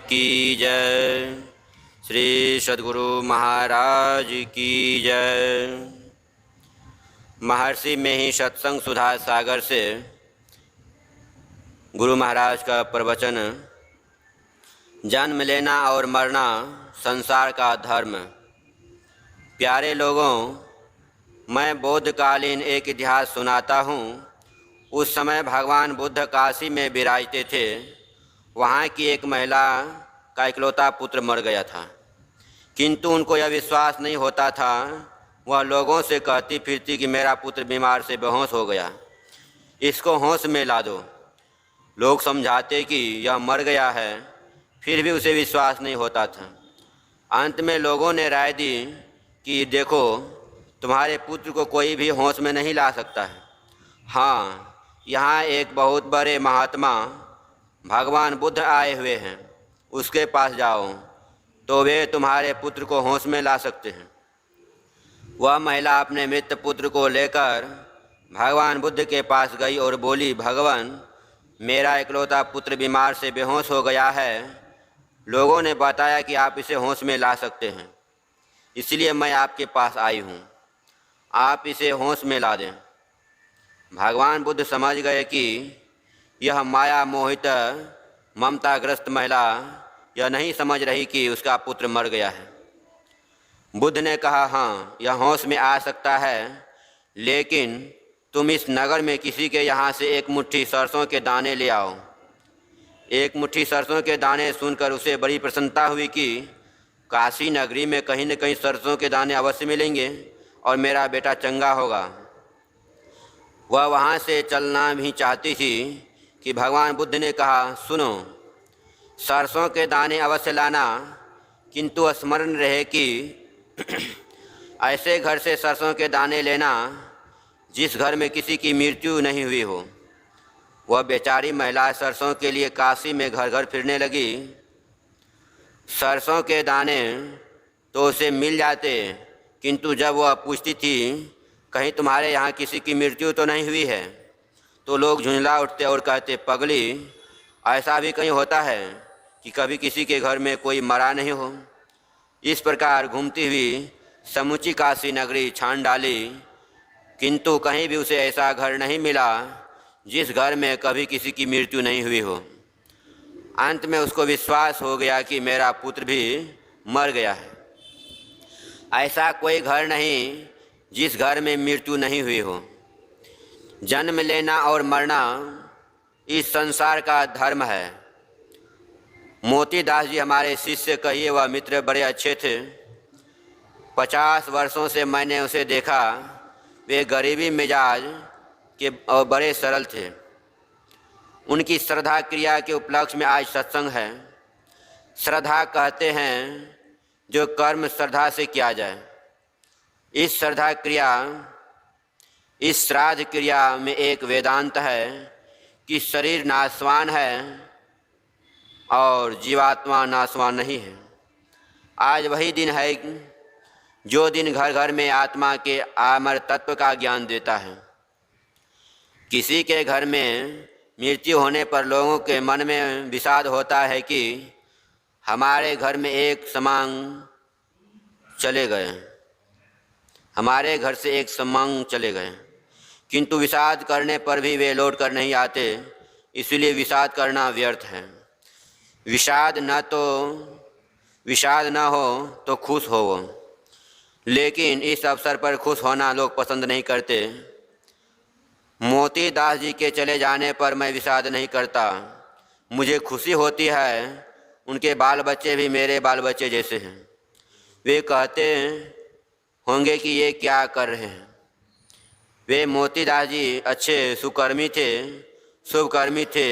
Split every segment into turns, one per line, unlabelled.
की जय। श्री सद्गुरु महाराज की जय। महर्षि में ही सत्संग सुधा सागर से गुरु महाराज का प्रवचन, जन्म लेना और मरना संसार का धर्म। प्यारे लोगों, मैं बौद्धकालीन एक इतिहास सुनाता हूँ। उस समय भगवान बुद्ध काशी में विराजते थे। वहाँ की एक महिला का इकलौता पुत्र मर गया था, किंतु उनको यह विश्वास नहीं होता था। वह लोगों से कहती फिरती कि मेरा पुत्र बीमार से बेहोश हो गया, इसको होश में ला दो। लोग समझाते कि यह मर गया है, फिर भी उसे विश्वास नहीं होता था। अंत में लोगों ने राय दी कि देखो, तुम्हारे पुत्र को कोई भी होश में नहीं ला सकता है। हाँ, यहाँ एक बहुत बड़े महात्मा भगवान बुद्ध आए हुए हैं, उसके पास जाओ तो वे तुम्हारे पुत्र को होश में ला सकते हैं। वह महिला अपने मृत पुत्र को लेकर भगवान बुद्ध के पास गई और बोली, भगवान, मेरा इकलौता पुत्र बीमार से बेहोश हो गया है। लोगों ने बताया कि आप इसे होश में ला सकते हैं, इसलिए मैं आपके पास आई हूँ। आप इसे होश में ला दें। भगवान बुद्ध समझ गए कि यह माया मोहित ममताग्रस्त महिला यह नहीं समझ रही कि उसका पुत्र मर गया है। बुद्ध ने कहा, हाँ, यह होश में आ सकता है, लेकिन तुम इस नगर में किसी के यहाँ से एक मुट्ठी सरसों के दाने ले आओ। एक मुट्ठी सरसों के दाने सुनकर उसे बड़ी प्रसन्नता हुई कि काशी नगरी में कहीं न कहीं सरसों के दाने अवश्य मिलेंगे और मेरा बेटा चंगा होगा। वह वहाँ से चलना भी चाहती थी कि भगवान बुद्ध ने कहा, सुनो, सरसों के दाने अवश्य लाना, किंतु स्मरण रहे कि ऐसे घर से सरसों के दाने लेना जिस घर में किसी की मृत्यु नहीं हुई हो। वह बेचारी महिला सरसों के लिए काशी में घर घर फिरने लगी। सरसों के दाने तो उसे मिल जाते, किंतु जब वह पूछती थी कहीं तुम्हारे यहाँ किसी की मृत्यु तो नहीं हुई है, तो लोग झुंझला उठते और कहते, पगली, ऐसा भी कहीं होता है कि कभी किसी के घर में कोई मरा नहीं हो। इस प्रकार घूमती हुई समूची काशी नगरी छान डाली, किंतु कहीं भी उसे ऐसा घर नहीं मिला जिस घर में कभी किसी की मृत्यु नहीं हुई हो। अंत में उसको विश्वास हो गया कि मेरा पुत्र भी मर गया है। ऐसा कोई घर नहीं जिस घर में मृत्यु नहीं हुई हो। जन्म लेना और मरना इस संसार का धर्म है। मोती दास जी हमारे शिष्य कहिए, वह मित्र बड़े अच्छे थे। 50 वर्षों से मैंने उसे देखा। वे गरीबी मिजाज के और बड़े सरल थे। उनकी श्रद्धा क्रिया के उपलक्ष्य में आज सत्संग है। श्रद्धा कहते हैं जो कर्म श्रद्धा से किया जाए। इस श्रद्धा क्रिया, इस श्राद्ध क्रिया में एक वेदांत है कि शरीर नाशवान है और जीवात्मा नाशवान नहीं है। आज वही दिन है जो दिन घर घर में आत्मा के अमर तत्व का ज्ञान देता है। किसी के घर में मृत्यु होने पर लोगों के मन में विषाद होता है कि हमारे घर में एक समांग चले गए, हमारे घर से एक समांग चले गए, किंतु विषाद करने पर भी वे लौट कर नहीं आते, इसलिए विषाद करना व्यर्थ है। विषाद न हो तो खुश हो, लेकिन इस अवसर पर खुश होना लोग पसंद नहीं करते। मोती दास जी के चले जाने पर मैं विषाद नहीं करता, मुझे खुशी होती है। उनके बाल बच्चे भी मेरे बाल बच्चे जैसे हैं। वे कहते होंगे कि ये क्या कर रहे हैं। वे मोती दास जी अच्छे सुकर्मी थे, शुभकर्मी थे,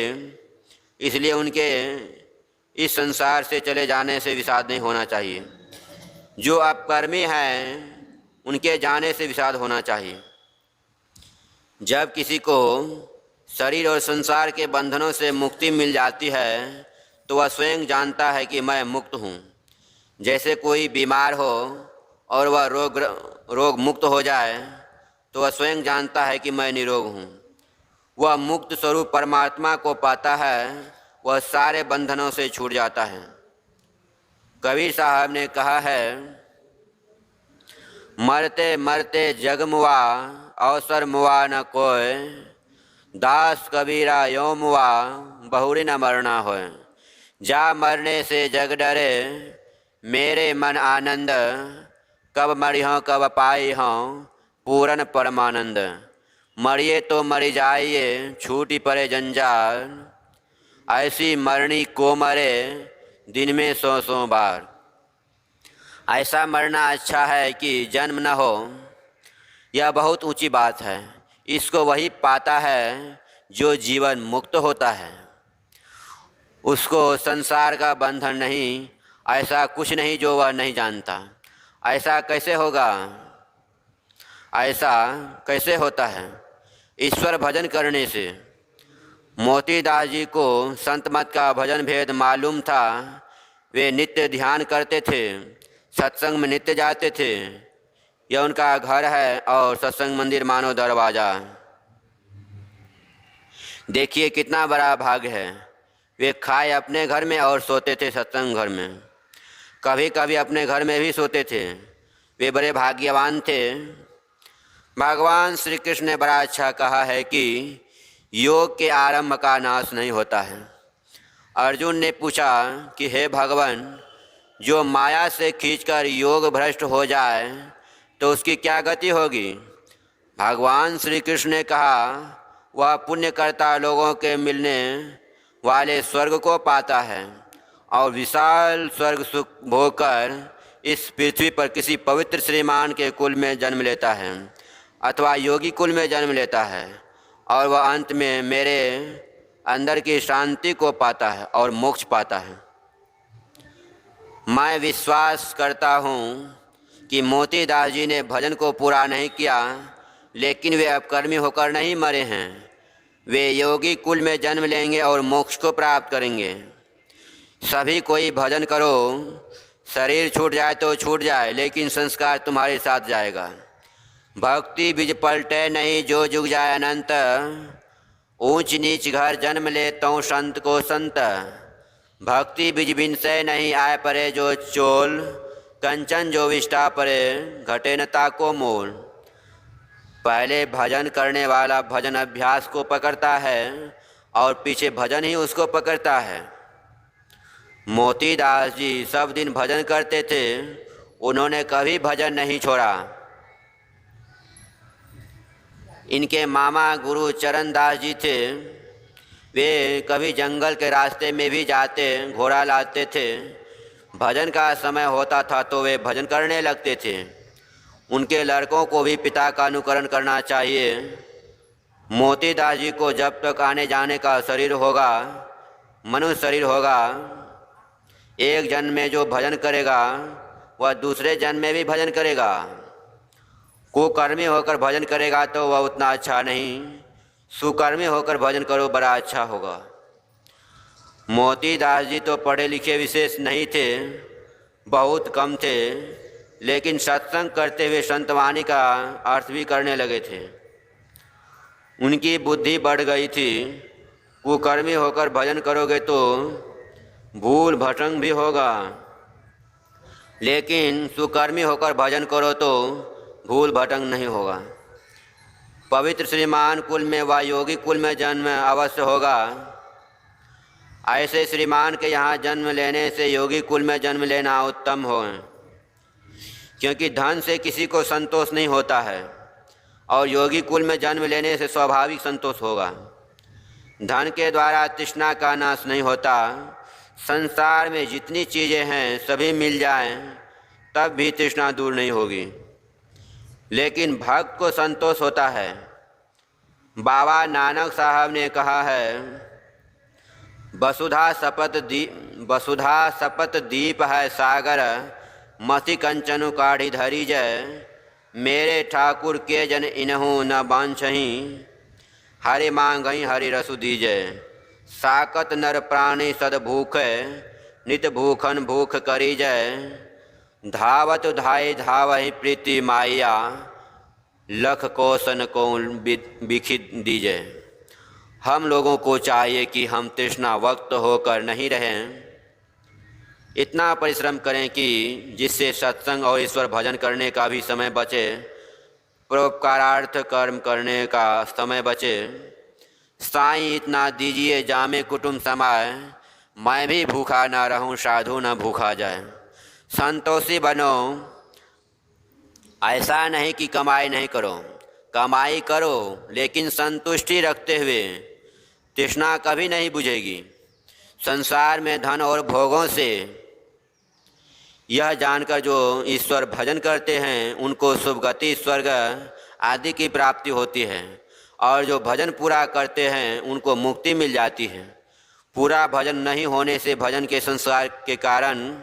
इसलिए उनके इस संसार से चले जाने से विषाद नहीं होना चाहिए। जो अपकर्मी हैं उनके जाने से विषाद होना चाहिए। जब किसी को शरीर और संसार के बंधनों से मुक्ति मिल जाती है तो वह स्वयं जानता है कि मैं मुक्त हूँ। जैसे कोई बीमार हो और वह रोग मुक्त हो जाए तो वह स्वयं जानता है कि मैं निरोग हूँ। वह मुक्त स्वरूप परमात्मा को पाता है, वह सारे बंधनों से छूट जाता है। कबीर साहब ने कहा है, मरते मरते जग मुआ, अवसर मुआ न कोय, दास कबीरा यो मुआ, बहुरी न मरना होय। जा मरने से जग डरे, मेरे मन आनंद, कब मरी हों कब पाई हों, पूरन परमानंद। मरिए तो मरी जाइए, छूटी पड़े जंजाल, ऐसी मरनी को मरे, दिन में 100 बार। ऐसा मरना अच्छा है कि जन्म न हो, यह बहुत ऊंची बात है। इसको वही पाता है जो जीवन मुक्त होता है। उसको संसार का बंधन नहीं, ऐसा कुछ नहीं जो वह नहीं जानता। ऐसा कैसे होगा? ऐसा कैसे होता है? ईश्वर भजन करने से। मोतीदास जी को संत मत का भजन भेद मालूम था। वे नित्य ध्यान करते थे, सत्संग में नित्य जाते थे। यह उनका घर है और सत्संग मंदिर मानो दरवाज़ा। देखिए कितना बड़ा भाग्य है। वे खाए अपने घर में और सोते थे सत्संग घर में। कभी कभी अपने घर में भी सोते थे। वे बड़े भाग्यवान थे। भगवान श्री कृष्ण ने बड़ा अच्छा कहा है कि योग के आरंभ का नाश नहीं होता है। अर्जुन ने पूछा कि हे भगवान, जो माया से खींचकर योग भ्रष्ट हो जाए तो उसकी क्या गति होगी? भगवान श्री कृष्ण ने कहा, वह पुण्यकर्ता लोगों के मिलने वाले स्वर्ग को पाता है और विशाल स्वर्ग सुख भोगकर इस पृथ्वी पर किसी पवित्र श्रीमान के कुल में जन्म लेता है अथवा योगी कुल में जन्म लेता है और वह अंत में मेरे अंदर की शांति को पाता है और मोक्ष पाता है। मैं विश्वास करता हूँ कि मोतीदास जी ने भजन को पूरा नहीं किया, लेकिन वे अपकर्मी होकर नहीं मरे हैं। वे योगी कुल में जन्म लेंगे और मोक्ष को प्राप्त करेंगे। सभी कोई भजन करो, शरीर छूट जाए तो छूट जाए, लेकिन संस्कार तुम्हारे साथ जाएगा। भक्ति बीज पलटे नहीं, जो जुग जाए अनंत, ऊंच नीच घर जन्म ले तो संत को संत। भक्ति बीज बिन से नहीं आए परे जो चोल, कंचन जो विष्टा परे घटे न ताको मोल। पहले भजन करने वाला भजन अभ्यास को पकड़ता है और पीछे भजन ही उसको पकड़ता है। मोतीदास जी सब दिन भजन करते थे, उन्होंने कभी भजन नहीं छोड़ा। इनके मामा गुरु चरणदास जी थे। वे कभी जंगल के रास्ते में भी जाते, घोड़ा लाते थे। भजन का समय होता था तो वे भजन करने लगते थे। उनके लड़कों को भी पिता का अनुकरण करना चाहिए। मोतीदास जी को जब तक आने जाने का शरीर होगा, मनुष्य शरीर होगा, एक जन्म में जो भजन करेगा वह दूसरे जन्म में भी भजन करेगा। कुकर्मी होकर भजन करेगा तो वह उतना अच्छा नहीं, सुकर्मी होकर भजन करो बड़ा अच्छा होगा। मोतीदास जी तो पढ़े लिखे विशेष नहीं थे, बहुत कम थे, लेकिन सत्संग करते हुए संतवाणी का अर्थ भी करने लगे थे। उनकी बुद्धि बढ़ गई थी। कुकर्मी होकर भजन करोगे तो भूल भटक भी होगा, लेकिन सुकर्मी होकर भजन करो तो भूल भटक नहीं होगा। पवित्र श्रीमान कुल में व योगी कुल में जन्म अवश्य होगा। ऐसे श्रीमान के यहाँ जन्म लेने से योगी कुल में जन्म लेना उत्तम हो, क्योंकि धन से किसी को संतोष नहीं होता है और योगी कुल में जन्म लेने से स्वाभाविक संतोष होगा। धन के द्वारा तृष्णा का नाश नहीं होता। संसार में जितनी चीज़ें हैं सभी मिल जाएं तब भी तृष्णा दूर नहीं होगी, लेकिन भक्त को संतोष होता है। बाबा नानक साहब ने कहा है, वसुधा सपत दीप है सागर, मति कंचनु काढ़ी धरी जय। मेरे ठाकुर के जन इनहु न बांछही, हरि मांगई हरि रसु दीजय। साकत नर प्राणी सद भूखे, नित भूखन भूख करी जय। धावत धाय धावहि प्रीति माया, लख कोसन को बिखित दीजय। हम लोगों को चाहिए कि हम तृष्णा वक्त होकर नहीं रहें। इतना परिश्रम करें कि जिससे सत्संग और ईश्वर भजन करने का भी समय बचे, परोपकारार्थ कर्म करने का समय बचे। साईं इतना दीजिए जामे कुटुंब समाए, मैं भी भूखा ना रहूं साधु न भूखा जाए। संतोषी बनो, ऐसा नहीं कि कमाई नहीं करो, कमाई करो लेकिन संतुष्टि रखते हुए। तृष्णा कभी नहीं बुझेगी। संसार में धन और भोगों से यह जानकर जो ईश्वर भजन करते हैं उनको शुभगति स्वर्ग आदि की प्राप्ति होती है, और जो भजन पूरा करते हैं उनको मुक्ति मिल जाती है। पूरा भजन नहीं होने से भजन के संस्कार के कारण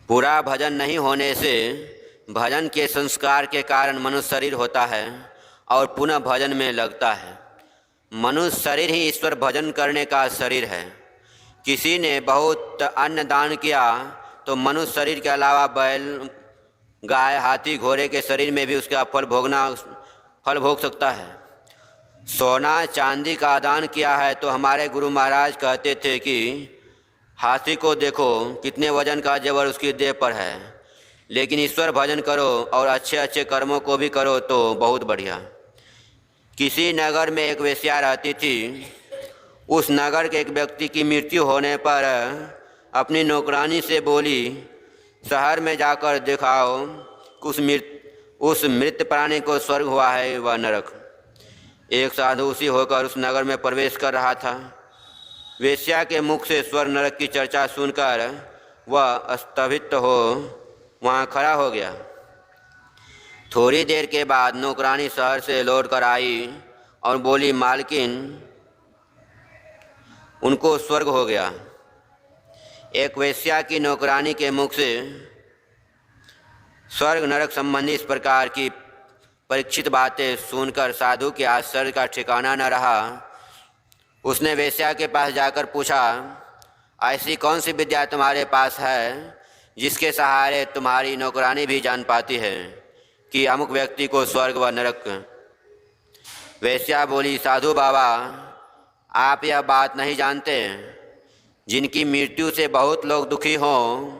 पूरा भजन नहीं होने से भजन के संस्कार के कारण मनुष्य शरीर होता है और पुनः भजन में लगता है। मनुष्य शरीर ही ईश्वर भजन करने का शरीर है। किसी ने बहुत अन्न दान किया तो मनुष्य शरीर के अलावा बैल, गाय, हाथी, घोड़े के शरीर में भी उसका फल भोग सकता है। सोना चांदी का दान किया है तो हमारे गुरु महाराज कहते थे कि हाथी को देखो कितने वजन का जेवर उसकी देह पर है, लेकिन ईश्वर भजन करो और अच्छे अच्छे कर्मों को भी करो तो बहुत बढ़िया। किसी नगर में एक वेश्या रहती थी। उस नगर के एक व्यक्ति की मृत्यु होने पर अपनी नौकरानी से बोली, शहर में जाकर दिखाओ उस मृत प्राणी को स्वर्ग हुआ है व नरक। एक साधु उसी होकर उस नगर में प्रवेश कर रहा था। वेश्या के मुख से स्वर्ग नरक की चर्चा सुनकर वह स्तब्ध हो वहाँ खड़ा हो गया। थोड़ी देर के बाद नौकरानी शहर से लौट कर आई और बोली, मालकिन, उनको स्वर्ग हो गया। एक वेश्या की नौकरानी के मुख से स्वर्ग नरक संबंधी इस प्रकार की परीक्षित बातें सुनकर साधु के आश्चर्य का ठिकाना न रहा। उसने वेश्या के पास जाकर पूछा, ऐसी कौन सी विद्या तुम्हारे पास है जिसके सहारे तुम्हारी नौकरानी भी जान पाती है कि अमुक व्यक्ति को स्वर्ग व नरक। वेश्या बोली, साधु बाबा, आप यह बात नहीं जानते। जिनकी मृत्यु से बहुत लोग दुखी हों,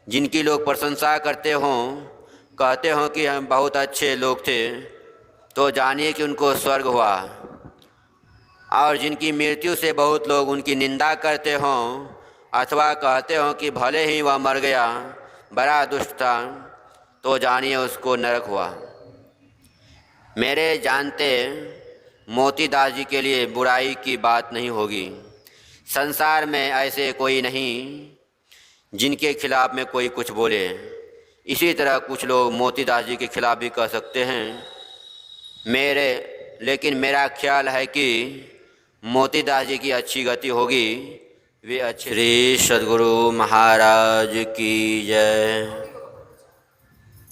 जिनकी लोग प्रशंसा करते हों, कहते हों कि हम बहुत अच्छे लोग थे, तो जानिए कि उनको स्वर्ग हुआ। और जिनकी मृत्यु से बहुत लोग उनकी निंदा करते हों अथवा कहते हों कि भले ही वह मर गया, बड़ा दुष्ट था, तो जानिए उसको नरक हुआ। मेरे जानते मोतीदास जी के लिए बुराई की बात नहीं होगी। संसार में ऐसे कोई नहीं जिनके खिलाफ में कोई कुछ बोले। इसी तरह कुछ लोग मोतीदास जी के खिलाफ भी कह सकते हैं। लेकिन मेरा ख्याल है कि मोतीदास जी की अच्छी गति होगी, वे अच्छे। श्री सद्गुरु महाराज की जय।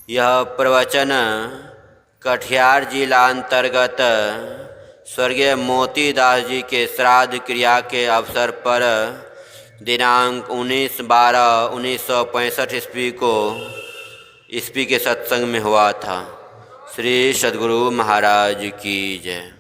यह प्रवचन कटिहार जिला अंतर्गत स्वर्गीय मोतीदास जी के श्राद्ध क्रिया के अवसर पर दिनांक 19/12/1965 ईस्वी के सत्संग में हुआ था। श्री सद्गुरु महाराज की जय।